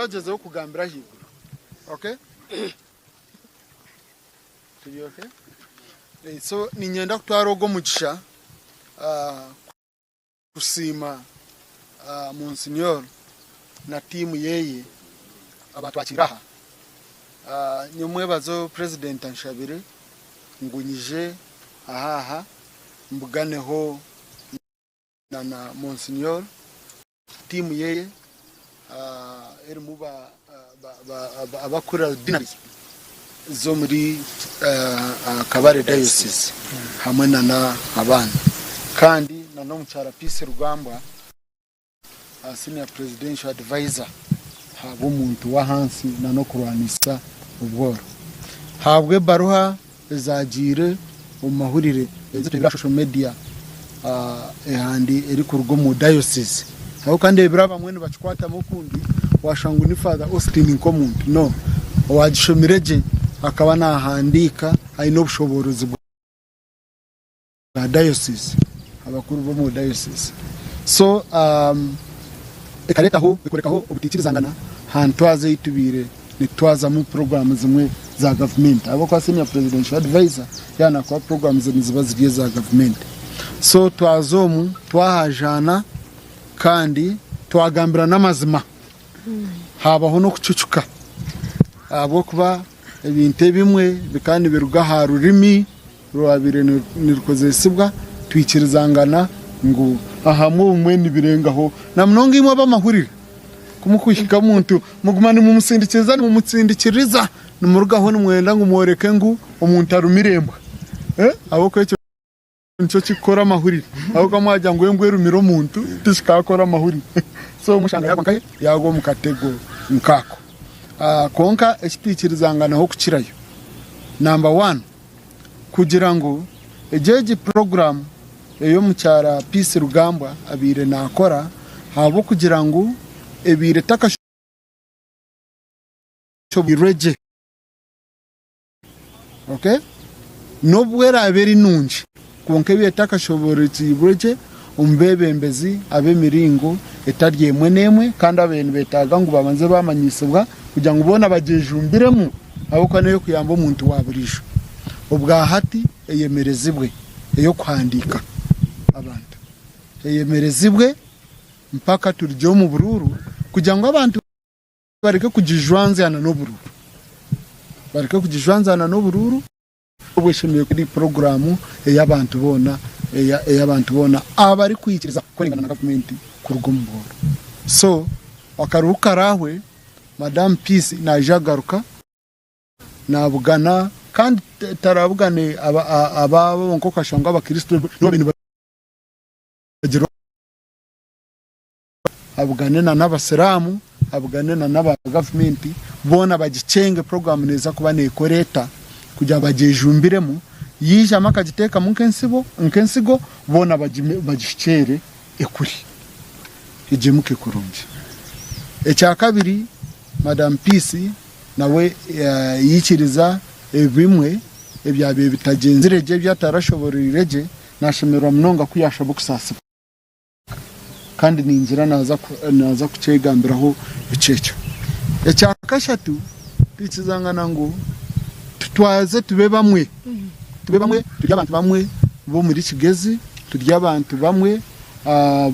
twagezeho kugambira higuru. Okay? Turi okay? So ni nyenda kutwarogo mugisha kusima Monsignor na timu yeye abatwakiraha nyumwe bazo President Anshabire ngunyije ahaha mbuganeho na Monsignor timu yeye eri muba abakura dinari zo muri Kabare Diocese hamwe na abana kandi na no mucyara Peace Rugamba senior presidential advisor habo muntu wa hansi na no kurwanisa ubworo habwe baruha ezagire umahurire ezitebira social media ehandi eri kurugo mu diocese aho kandi biraba mwene bachikwata mukundi washangu ni Father Austin Nkomuntu no wagishomireje akaba nahandika ayino bushoborozi bwa diocese abakuru bo mu diocese so ekaretaho bikorekaho ubutikirizangana hantwaze itubire nitwaza mu programs zimwe za government abo kwa senior presidential advisor yana kwa programs ziba zigiye za government so twazomu twahajana kandi twagambira n'amazima habaho no kucucuka abo kuba ibinte bimwe bikandi biruga harurimi rwabire nirkozesibwa twikirizangana ngo ahamwe umwe nibirengaho namnonga imwe bamahurire kumukuyika muntu mugumane mu musindikiriza ni mu mutsindikiriza numurugaho n'umwenda ngo mworeke ngo umuntu arumirembwa abo kwecyo nicyo kikora amahurire aho kamwajya ngo ngwe rumiro umuntu tishikakora amahurire so mushanga yabankaye yago mukatego nkako konka ekitikirizangana ho kukirayo number 1 kugira ngo ejeje program eyo mucyara Peace Rugamba abire nakora habo kugira ngo ebire takasho bireje okay nobwera aberi nunji konke bitaka shoboretse bureje umbebembezi abe miringo etarye nemwe kandi abantu betaga ngo babanze bamanyisibwa kugira ngo ubona bagejumbiremo abo kwaneyo kuyamba umuntu waburisho ubwa hati eyemerezibwe eyo kwandika abantu eyemerezibwe mpaka turyo mu bururu kugira ngo abantu bareke kujijwanzana no bururu bareke kujijwanzana no bururu ubwishimiye kuri programu y'abantu bona y'abantu bona abari kwikiriza korengana na government ku rugomboro so wakarukarahwe Madam Peace na jagaruka nabugana kandi tarabugane aba nko kashanga abakristo no bintu bagiro abugane na n'abasiramu abugane na n'aba government bona bagicenge program neza kuba nekoreta kujya bagejumbiremo yije amakagiteka munkensigo bona bagicere ekuri ijemuke kurungi ecya kabiri Madam Peace nawe yikiriza bimwe ebyabe bitagenzireje byatarashoborereje nashemerwa mnonga kuyashoboka kusasa kandi ninjira naza kucegambiraho icecyo ecya kashatu tikizangana ngo twaze tube bamwe turya abantu bamwe bo muri Kigezi turya abantu bamwe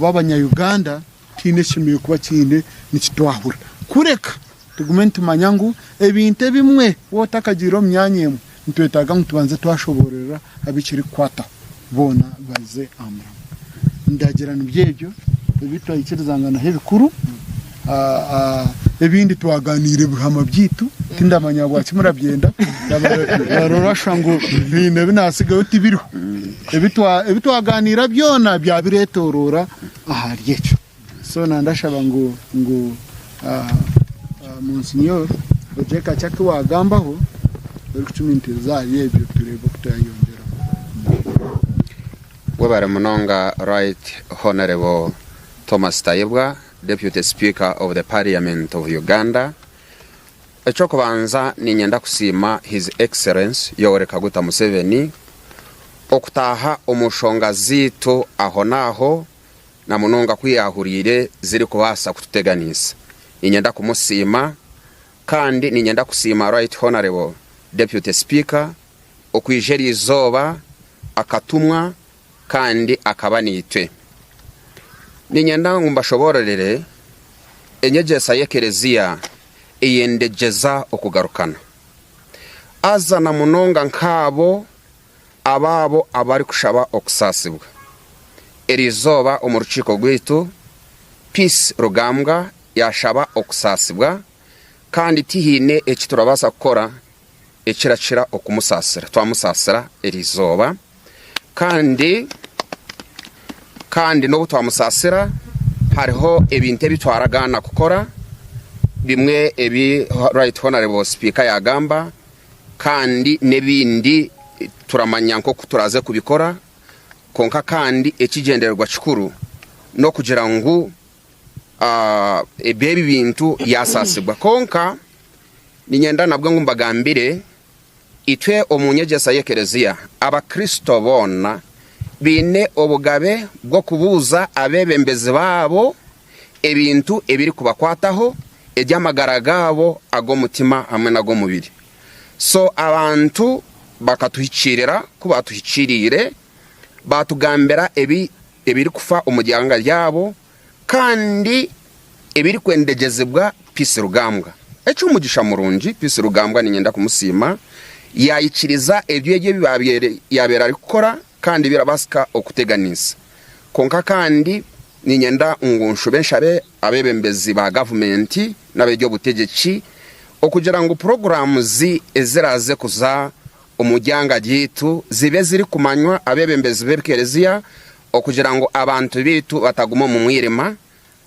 b'abanya-Uganda tineshimiye kuba kinde nikitwahura kureka tugumenti manyangu ebinte bimwe wotakagiro myanyemo ntwetaga ntubanze twashoborera abikiri kwata bona baze amra ndagira nibyebyo ebitwayikirizangana hebikuru ebindi twaganire buhama byitu tindamanya bwaci murabyenda barorasha ngo bine binasigaye tibiriho ebitwaganira byona byabiretorora aharyecho so nandashaba ngo Monsignor ojeka cyaki wagambaho bari kucumintiza yebyo turebo kutayongera wabare munonga right honorable Thomas Tayebwa, Deputy Speaker of the Parliament of Uganda. Echoko banza ni nyenda kusima His Excellency Yoweri Kaguta Museveni okutaha umushonga zito aho naho na munonga kwiyahurire ziri kubasa kututeganisa ninyenda kumusima kandi ninyenda kusima Right Honorable Deputy Speaker okwijeri izoba akatumwa kandi akabanitwe. Ninyenda ngumbashoborere enyegesa y'ekereziya eyendegeza okugarukana azana munonga nkabo ababo abari kushaba okusasibwa erizoba omurukiko gwitu Peace Rugambwa yashaba okusasibwa kandi tihine ekiturabasa kukora ekirakira okumusasira twamusasira erizoba kandi no twamusasira hariho ebintu ebitwaragana kukora bimwe ebi Right Honorable Speaker yagamba kandi nebindi turamanya nko kuturaze kubikora konka kandi ekigendererwa kikuru no kugira ngo ebebi bintu yasasibwa konka ninyenda nabwo ngumbagambire itwe omunyegesa y'ekereziya abakristo bona bine obugabe bwo kubuza abebembezi babo ebintu ebiri kubakwataho ebyamagara gabo agomutima hamwe nago mubiri. So abantu bakatuhicirira kuba tuhicirire batugambira ebiri kufa umujyanga yabo kandi ebiri kwendegezebwa Peace Rugambwa eco umugisha murungi. Peace Rugambwa ninyenda kumusima yayikiriza ebyo yabera ari gukora kandi birabasika okuteganisa konka kandi ninyenda ngunshubenshare abebembezi ba government n'abejyo butegeki okugira ngo programs eziraze kuza umujyanga gitu zibe ziri kumanywa abebembezi b'ekereziya okugira ngo abantu bitu bataguma mu mwirima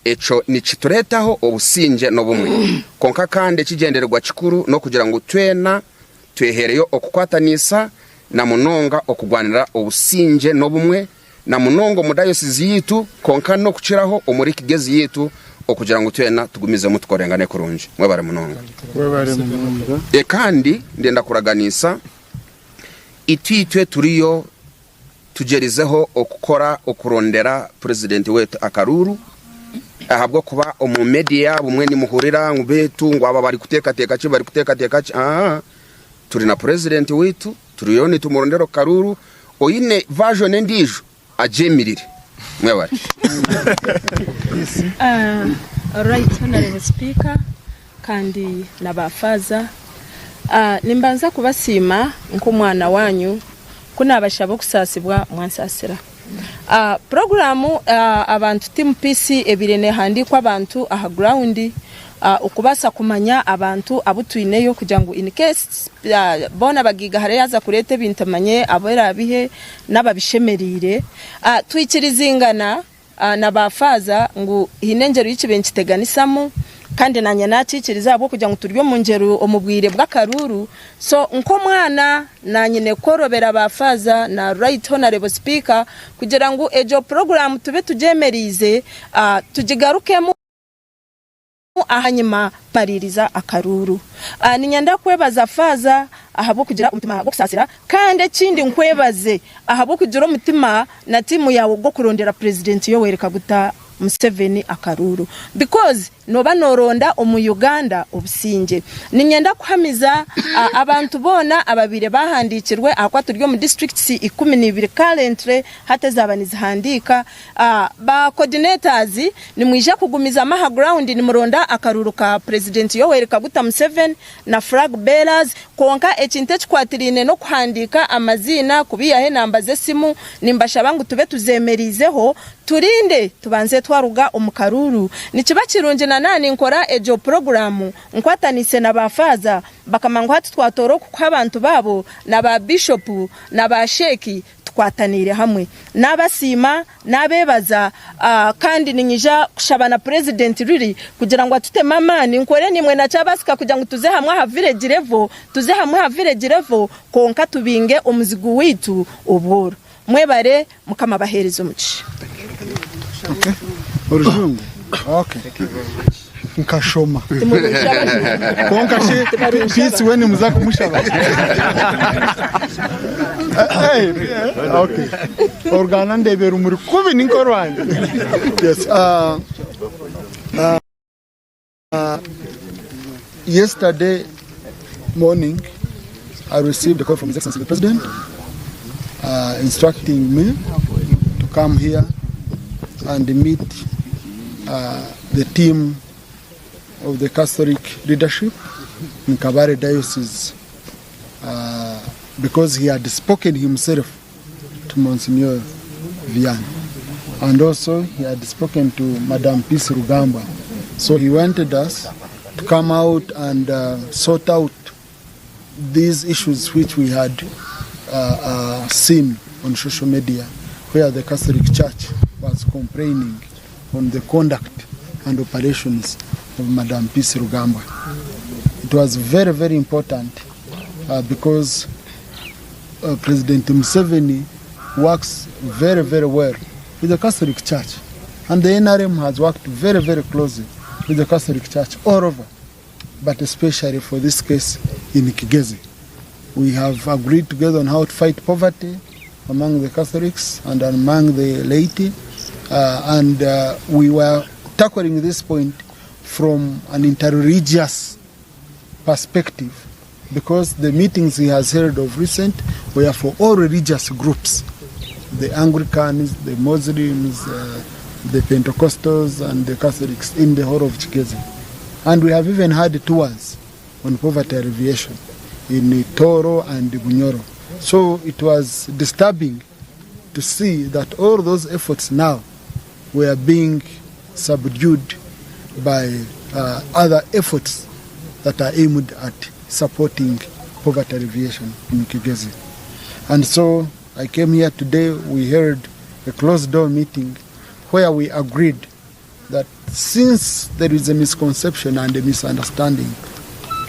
eco nikituretaho obusinje no bumwe konka kandi kigendererwa kikuru no kugira ngo twena twehereyo okukwatanisa na munonga okugwanira obusinje no bumwe na munongo mu diocese yitu konka no kuciraho omuriki gezi yitu okugira ngo twena tugumize mutukorengane kurunji mwebare munonga kandi ndenda kuraganisa ititwe turiyo tugerizeho okukora okurondera president wetu akaruru ahabwo kuba omu media bumwe ni muhurira ngubetu ngo aba bari kuteka turi na president wetu turiyo ni tumurondero karuru oyine version endijo ajemirire mwebare. Right Honorable Speaker kandi nabafaza nimbanza kubasima nkumwana wanyu kunabashabo kusasibwa mwansasira programu abantu team PC ebirene handikwa abantu aha ground ukubasa kumanya abantu abutwineyo kugira ngo in case bona bagiga harayaza kurete bintamanye abera bihe nababishemerire twikirizingana nabafaza ngo hinengero y'ikibenci teganisamu kandi nanya nakikiriza abo kugira ngo turyo mu ngero omubwire bw'akaruru. So nko mwana nanyine korobera abafaza na Right Honorable Speaker kugira ngo ejo program tube tugemerize tugigarukemo ahanyima paririza akaruru. Ninyanda kwebaza faza ahabo kugira umutima go kusasira kandi kindi nkwebaze ahabo kugira umutima na timu yawo go kurondera president Yoweri Kaguta Museveni akaruru because noba noronda omu Uganda obusinge. Ninyenda kuhamiza abantu bona ababire bahandikirwe akwa turyo mu districts 12 currently hatezabaniza handika ba coordinators ni mwija kugumiza maha ground ni muronda akaruru ka president Yoweri Kaguta Museveni na flag bearers konka ekinte kikwatirine no kuhandika amazina kubiya he namba zesimu nimbashabangu tube tuzemerizeho turinde tubanze twaruga omukaruru nikiba kirunje na nani nkora ejo programu nkwatanise na bafaza bakamangu hati twatoro ku abantu babo na ba bishop na ba sheki twatanire hamwe nabasima nabebaza kandi ninyija kushabana president ruri kugira ngo atute mamani nkore nimwe na cyabasika kugira ngo tuze hamwe ha village level konka tubinge omuzigu witu oboro mwebare mukama bahereza umuci. Okay. Orujungu. Okay. Nkashoma. Konkashe peace weni muzako mushaba. Okay. Organa ndebera umuri kubi ninkorwanje. Yes. Yesterday morning, I received a call from His Excellency the President instructing me to come here and meet the team of the Catholic leadership in Kabare Diocese because he had spoken himself to Monsignor Vian, and also he had spoken to Madam Peace Rugambwa. So he wanted us to come out and sort out these issues which we had seen on social media, where the Catholic Church was complaining on the conduct and operations of Madam Peace Rugambwa. It was very, very important because President Museveni works very, very well with the Catholic Church, and the NRM has worked very, very closely with the Catholic Church all over, but especially for this case in Kigezi. We have agreed together on how to fight poverty among the Catholics and among the laity, and we were tackling this point from an interreligious perspective, because the meetings he has held of recent were for all religious groups, the Anglicans, the Muslims, the Pentecostals and the Catholics in the whole of Kigezi. And we have even had tours on poverty alleviation in Toro and Bunyoro. So it was disturbing to see that all those efforts now were being subdued by other efforts that are aimed at supporting poverty alleviation in Kigezi. And so I came here today, we held a closed-door meeting where we agreed that since there is a misconception and a misunderstanding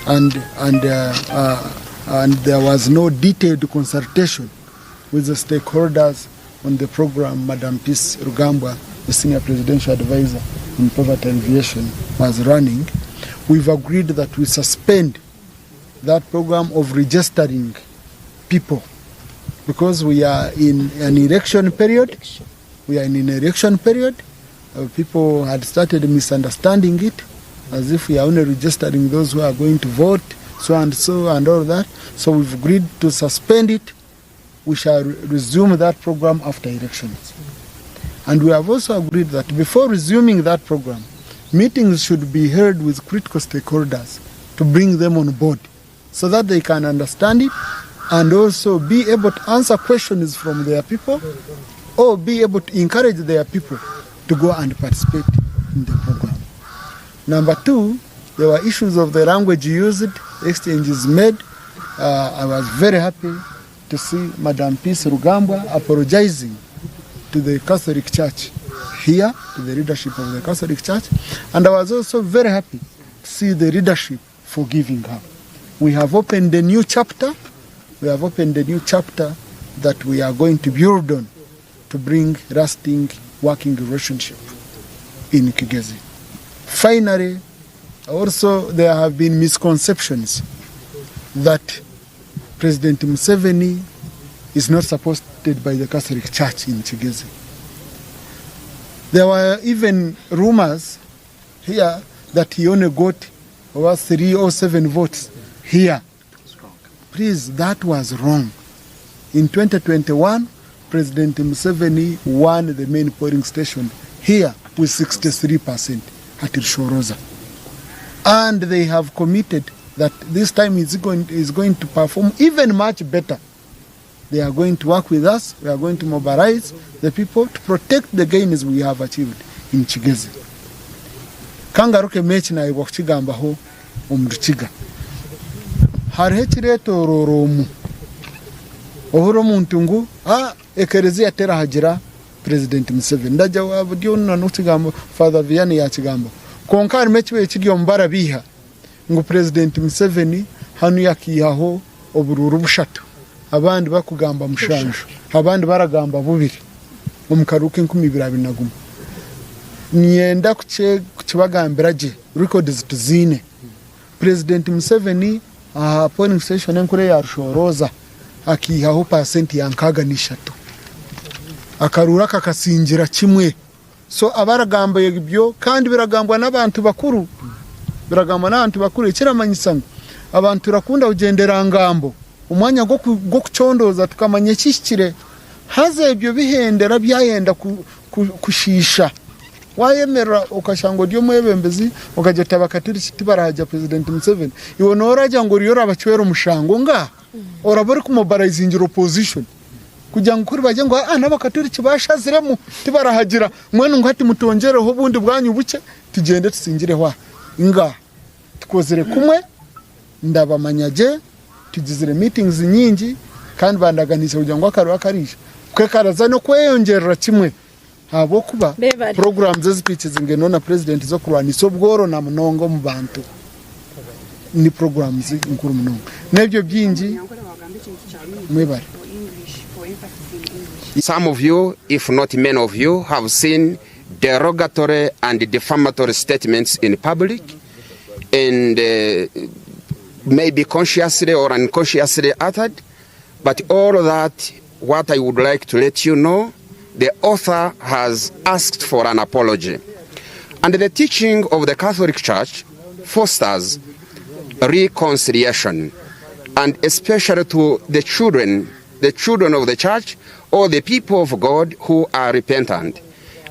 and there was no detailed consultation with the stakeholders on the program Madam Peace Rugambwa, the Senior Presidential Advisor on Poverty Alleviation, was running, we've agreed that we suspend that program of registering people because we are in an election period. We are in an election period. People had started misunderstanding it as if we are only registering those who are going to vote, so and all that. So we've agreed to suspend it. We shall resume that program after elections. And we have also agreed that before resuming that program, meetings should be held with critical stakeholders to bring them on board so that they can understand it and also be able to answer questions from their people or be able to encourage their people to go and participate in the program. Number two, there were issues of the language used, exchanges made. I was very happy to see Madam Peace Rugambwa apologizing to the Catholic Church here, to the leadership of the Catholic Church, and I was also very happy to see the leadership forgiving her. We have opened a new chapter. We have opened a new chapter that we are going to build on to bring lasting working relationship in Kigezi. Finally, also there have been misconceptions that President Museveni is not supported by the Catholic Church in Kigezi. There were even rumors here that he only got over 3 or 7 votes here. Please, that was wrong. In 2021, President Museveni won the main polling station here with 63% at Rushoroza. And they have committed that this time is going to perform even much better. They are going to work with us. We are going to mobilize the people to protect the gains we have achieved in Kigezi. Kangaruke mechi na ibo kuchigambaho omuruchiga. Hariho ekireetororomu ohura omuntu ngu ekereziya terahagira President Museveni ndaja wabudyo nno kigamba Father Vianney ya kigamba konka harimu ekibaye kiri omu barabiha ngu President Museveni hanu yakihaho obururu bushatu abandi bakugamba mushanju abandi baragamba bubiri omu karuka 2021 nyenda kukibagambira gye records tuzine President Museveni polling station enkure ya Rushoroza akihaho % ya 63 akarura kakasingira kimwe so abaragamba ibyo kandi biragambwa n'abantu bakuru biragamba n'abantu bakuru kiramanyisa ngo abantu turakunda kugendera ngambo umwanya go kucondoza tukamanya kishikire haze ibyo bihendera byayenda kushisha wayemera ukashango dio mwebembezi ukajeta bakatiri kitibaraja president Museveni iwo noraja ngo riyora abachwero mushango nga orabari kumobilize opposition kugira ngo kuri baje ngo n'abakatiri kibashaziremo tibarahagira mwene ngo hati mutongereho bundi bwanyu buke tugende tusingire hwa nga tukozere kumwe ndabamanyaje tugizire meetings nyingi kandi bandaganisha kugira ngo akarisha kwekaraza no kweyongerera kimwe habo kuba programs z'ezipiches ngeno na president zo kurwaniso bworo na mnongo mu bantu ni programs inkuru mnongo nebyo byingi mwebare. Some of you, if not many of you, have seen derogatory and defamatory statements in public, and maybe consciously or unconsciously uttered. But all of that, what I would like to let you know, the author has asked for an apology. And the teaching of the Catholic Church fosters reconciliation, and especially to the children of the church, or the people of God who are repentant.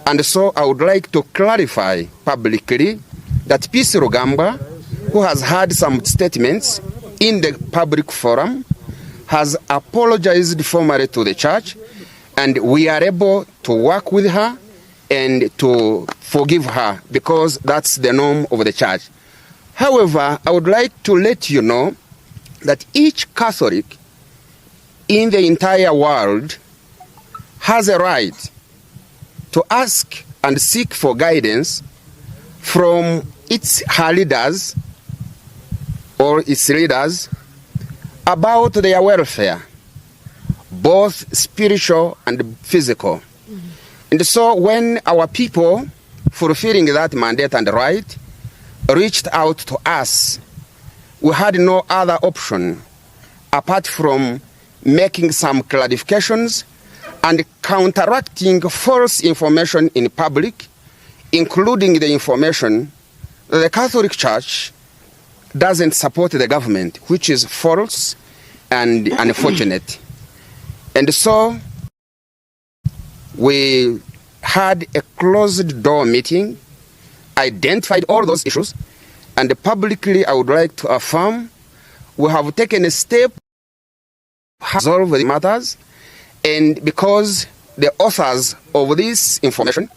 And so I would like to clarify publicly that Peace Rugambwa, who has had some statements in the public forum, has apologized formally to the church, and we are able to work with her and to forgive her because that's the norm of the church. However, I would like to let you know that each Catholic in the entire world has a right to ask and seek for guidance from her leaders or its leaders about their welfare, both spiritual and physical. And so when our people, fulfilling that mandate and right, reached out to us, we had no other option apart from making some clarifications and counteracting false information in public, including the information that the Catholic Church doesn't support the government, which is false and unfortunate. And so we had a closed door meeting, identified all those issues, and publicly I would like to affirm we have taken a step to resolve the matters. And because the authors of this information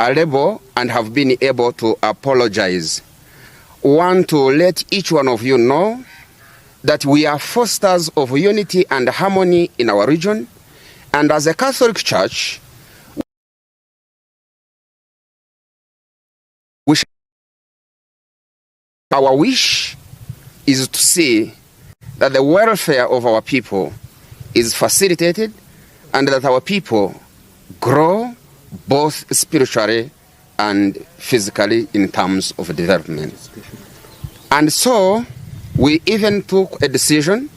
are able and have been able to apologize, I want to let each one of you know that we are fosters of unity and harmony in our region. And as a Catholic Church, our wish is to see that the welfare of our people is facilitated and that our people grow both spiritually and physically in terms of development. And so we even took a decision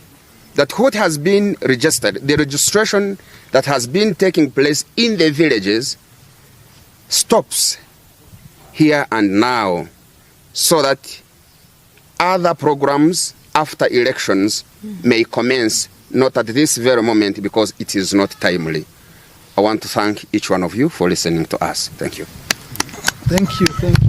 that what has been registered, the registration that has been taking place in the villages, stops here and now, so that other programs after elections may commence, not at this very moment because it is not timely. I want to thank each one of you for listening to us. Thank you. Thank you. Thank you.